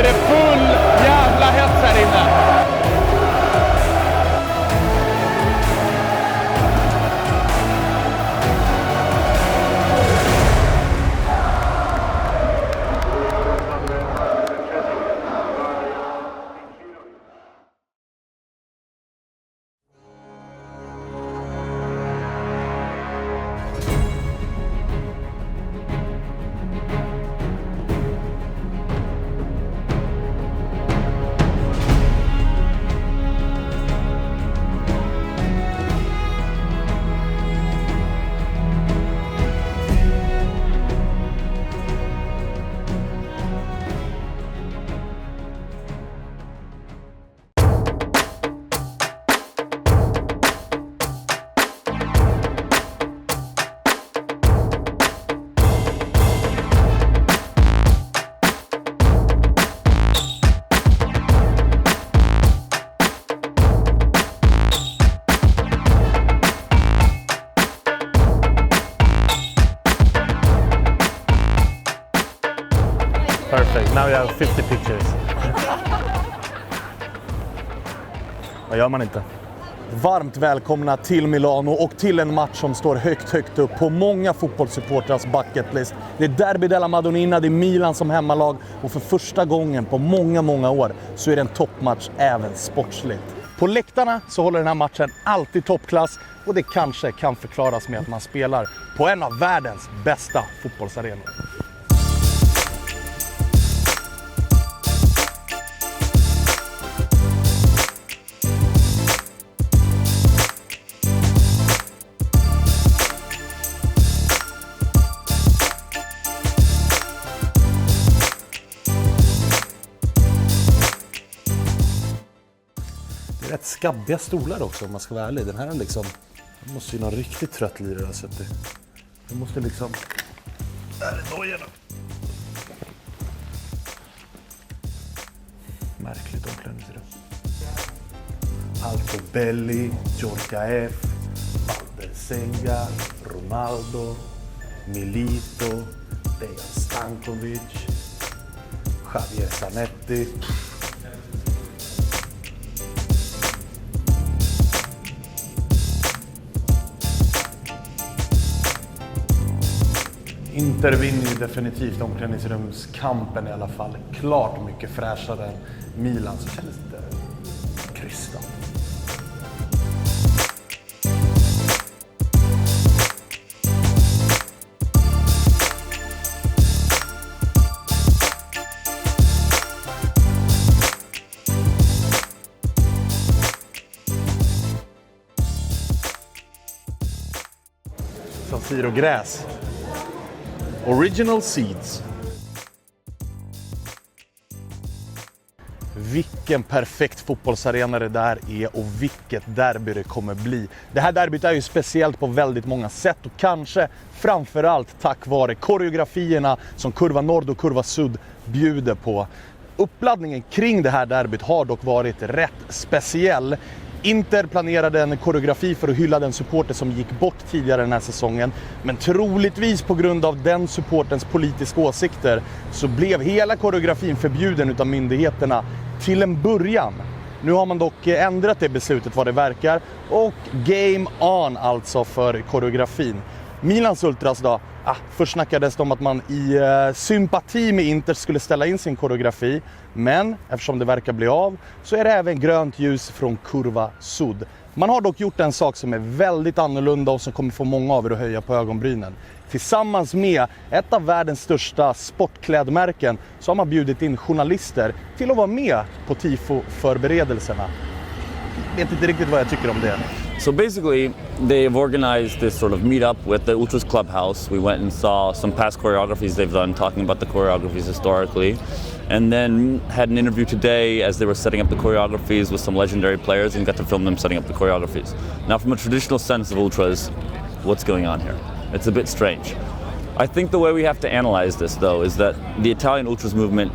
är det full jävla hets här inne. Perfect. Now you have 50 pictures. Vad gör man inte? Varmt välkomna till Milano och till en match som står högt upp på många fotbollssupportrars bucketlist. Det är Derby della Madonnina, det är Milan som hemmalag och för första gången på många år så är det en toppmatch även sportsligt. På läktarna så håller den här matchen alltid toppklass och det kanske kan förklaras med att man spelar på en av världens bästa fotbollsarenor. Rätt skabbiga stolar också om man ska vara ärlig. Den här är liksom, det måste ju någon riktigt trött lirare ha suttit. Det måste liksom, där är dojorna. Märkligt omklädningsrum. Altobelli, Djorkaeff, Valdersenga, Ronaldo, Milito, Dejan Stankovic, Javier Zanetti. Inter vinner ju definitivt omklädningsrumskampen i alla fall. Klart mycket fräschare än Milan, så kändes det krystat. San Siro gräs. Original Seeds. Vilken perfekt fotbollsarena det där är och vilket derby det kommer bli. Det här derbyt är ju speciellt på väldigt många sätt och kanske framförallt tack vare koreografierna som Curva Nord och Curva Sud bjuder på. Uppladdningen kring det här derbyt har dock varit rätt speciell. Inter planerade en koreografi för att hylla den supporter som gick bort tidigare den här säsongen. Men troligtvis på grund av den supportens politiska åsikter så blev hela koreografin förbjuden utav myndigheterna till en början. Nu har man dock ändrat det beslutet vad det verkar och game on alltså för koreografin. Milans Ultras då, först snackades det om att man i sympati med Inter skulle ställa in sin koreografi. Men eftersom det verkar bli av så är det även grönt ljus från Curva Sud. Man har dock gjort en sak som är väldigt annorlunda och som kommer få många av er att höja på ögonbrynen. Tillsammans med ett av världens största sportklädmärken så har man bjudit in journalister till att vara med på tifo-förberedelserna. Jag vet inte riktigt vad jag tycker om det. So basically, they've organized this sort of meetup with the Ultras Clubhouse. We went and saw some past choreographies they've done, talking about the choreographies historically. And then had an interview today as they were setting up the choreographies with some legendary players and got to film them setting up the choreographies. Now, from a traditional sense of Ultras, what's going on here? It's a bit strange. I think the way we have to analyze this, though, is that the Italian Ultras movement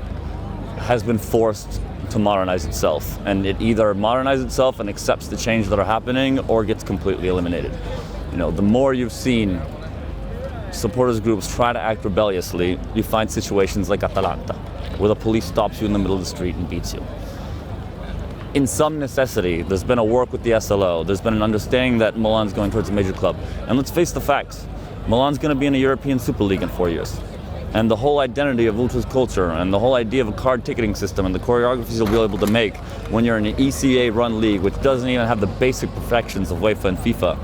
has been forced to modernize itself, and it either modernizes itself and accepts the change that are happening or gets completely eliminated. You know, the more you've seen supporters groups try to act rebelliously, you find situations like Atalanta. where the police stops you in the middle of the street and beats you. In some necessity, there's been a work with the SLO. There's been an understanding that Milan's going towards a major club. And let's face the facts. Milan's going to be in a European Super League in 4 years. And the whole identity of Ultras culture and the whole idea of a card ticketing system and the choreographies you'll be able to make when you're in an ECA-run league, which doesn't even have the basic perfections of UEFA and FIFA,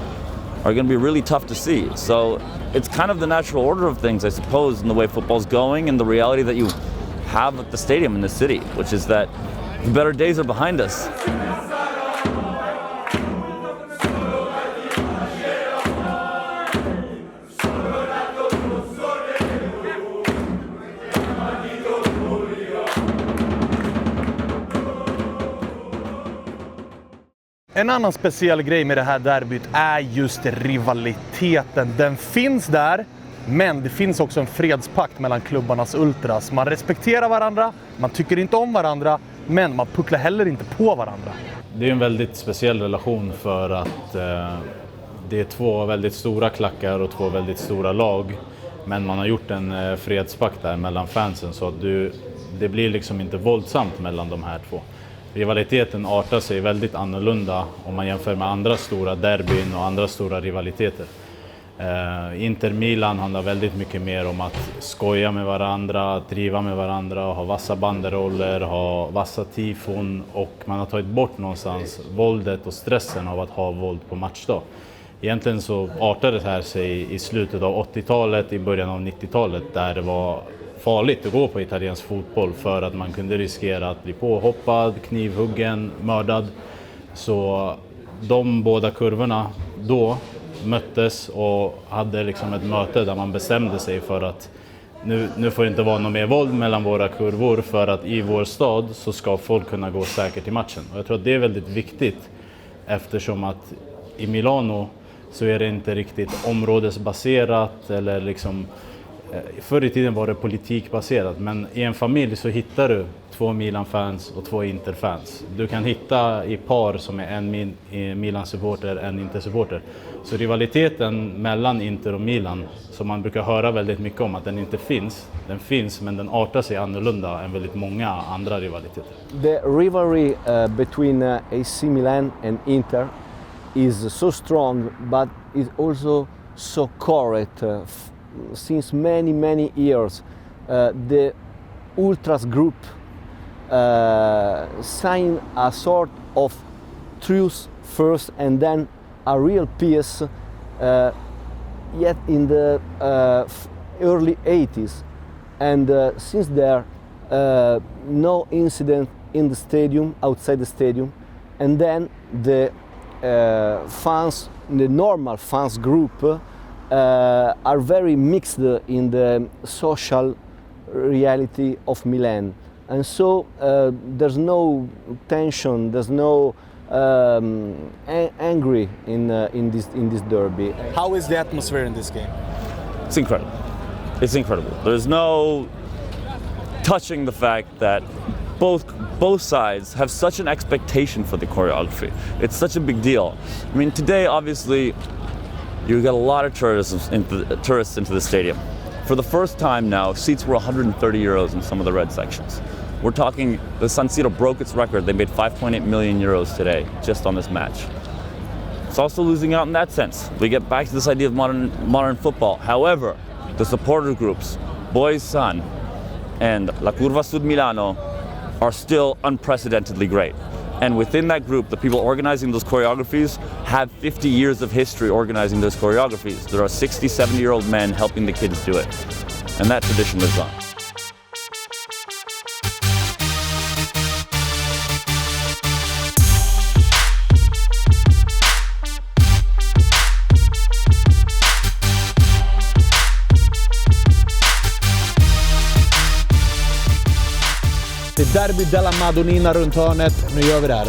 are going to be really tough to see. So it's kind of the natural order of things, I suppose, in the way football's going and the reality that you have at the stadium in the city, which is that the better days are behind us. En annan speciell grej med det här derbyt är just rivaliteten. Den finns där, men det finns också en fredspakt mellan klubbarnas ultras. Man respekterar varandra, man tycker inte om varandra, men man pucklar heller inte på varandra. Det är en väldigt speciell relation för att det är två väldigt stora klackar och två väldigt stora lag. Men man har gjort en fredspakt där mellan fansen så att det blir liksom inte våldsamt mellan de här två. Rivaliteten artar sig väldigt annorlunda om man jämför med andra stora derbyn och andra stora rivaliteter. Inter-Milan handlar väldigt mycket mer om att skoja med varandra, driva med varandra, ha vassa banderoller, ha vassa tifon, och man har tagit bort någonstans våldet och stressen av att ha våld på matchdag. Egentligen så artade det här sig i slutet av 80-talet, i början av 90-talet, där det var farligt att gå på italiensk fotboll för att man kunde riskera att bli påhoppad, knivhuggen, mördad. Så de båda kurvorna då möttes och hade liksom ett möte där man bestämde sig för att nu får det inte vara något mer våld mellan våra kurvor, för att i vår stad så ska folk kunna gå säkert i matchen. Och jag tror att det är väldigt viktigt, eftersom att i Milano så är det inte riktigt områdesbaserat eller liksom. Förr i tiden var det politikbaserat, men i en familj så hittar du 2 Milan-fans och 2 Inter-fans. Du kan hitta i par som är en Milan-supporter, en Inter-supporter. Så rivaliteten mellan Inter och Milan, som man brukar höra väldigt mycket om att den inte finns, den finns, men den artar sig annorlunda än väldigt många andra rivaliteter. The rivalry between AC Milan and Inter is so strong, but is also so correct. Since many years, the Ultras group signed a sort of truce first, and then a real peace. Yet in the early 80s, and since there, no incident in the stadium, outside the stadium, and then the fans, the normal fans group. Are very mixed in the social reality of Milan, and so there's no tension, there's no angry in this derby. How is the atmosphere in this game? It's incredible. It's incredible. There's no touching the fact that both sides have such an expectation for the choreography. It's such a big deal. I mean, today, obviously, you got a lot of tourists into the stadium. For the first time now, seats were 130 euros in some of the red sections. We're talking, the San Siro broke its record. They made 5.8 million euros today, just on this match. It's also losing out in that sense. We get back to this idea of modern football. However, the supporter groups, Boys San and La Curva Sud Milano, are still unprecedentedly great. And within that group, the people organizing those choreographies have 50 years of history organizing those choreographies. There are 60, 70-year-old men helping the kids do it. And that tradition lives on. Det är derby della Madonnina runt hörnet. Nu gör vi det här.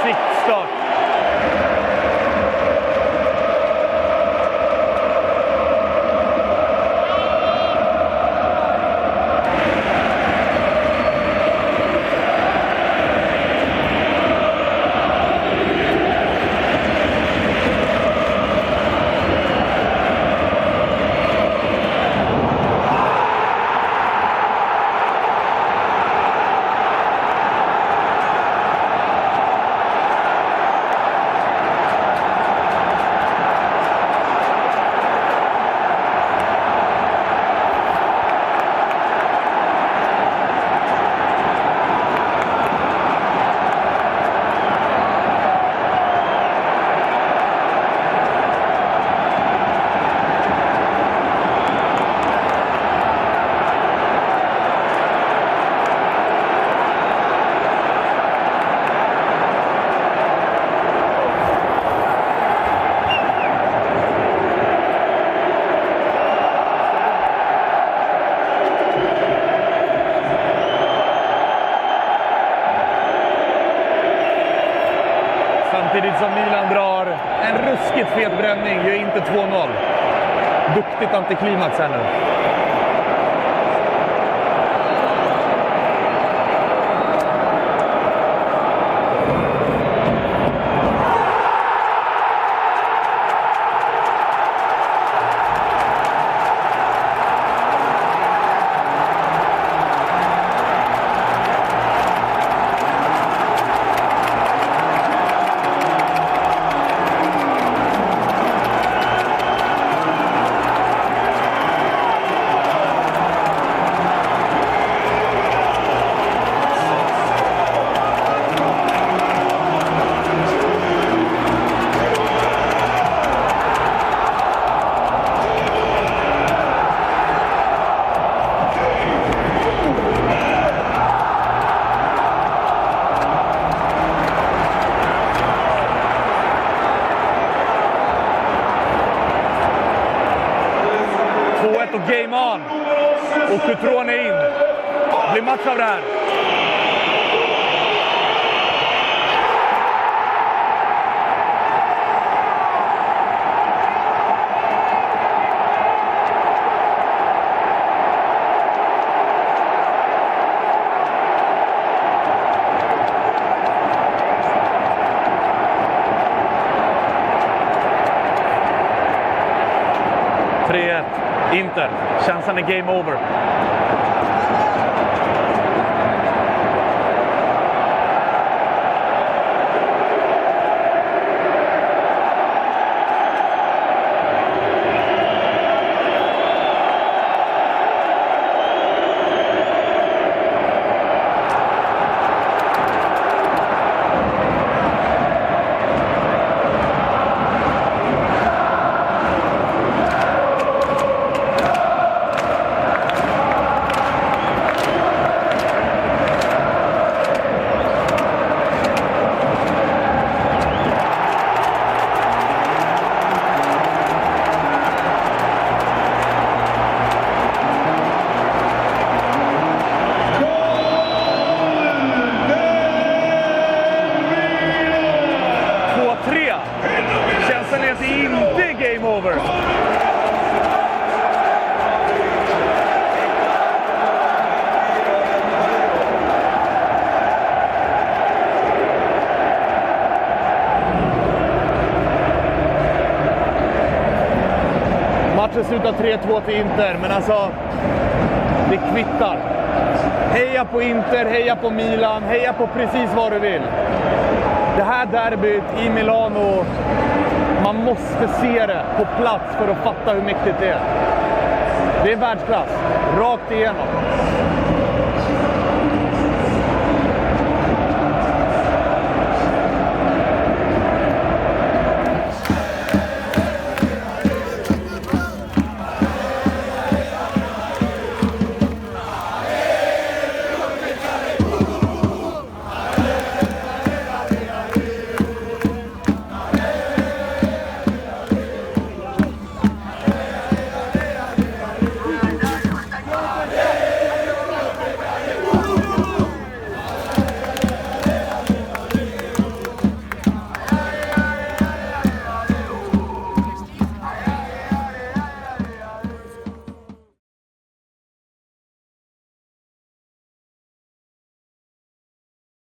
siktstart. Samtidigt som Milan drar en ruskigt fet bränning, gör inte 2-0. Duktigt antiklimax här nu. Och game on. Och Cutrone in. Det blir match av det här. Inter. Chansen är game over. Känslan är att det inte är game over. Matchen slutar 3-2 till Inter, men alltså det kvittar. Heja på Inter, heja på Milan, heja på precis vad du vill. Det här derbyt i Milano, man måste se det på plats för att fatta hur mäktigt det är. Det är världsklass, rakt igenom.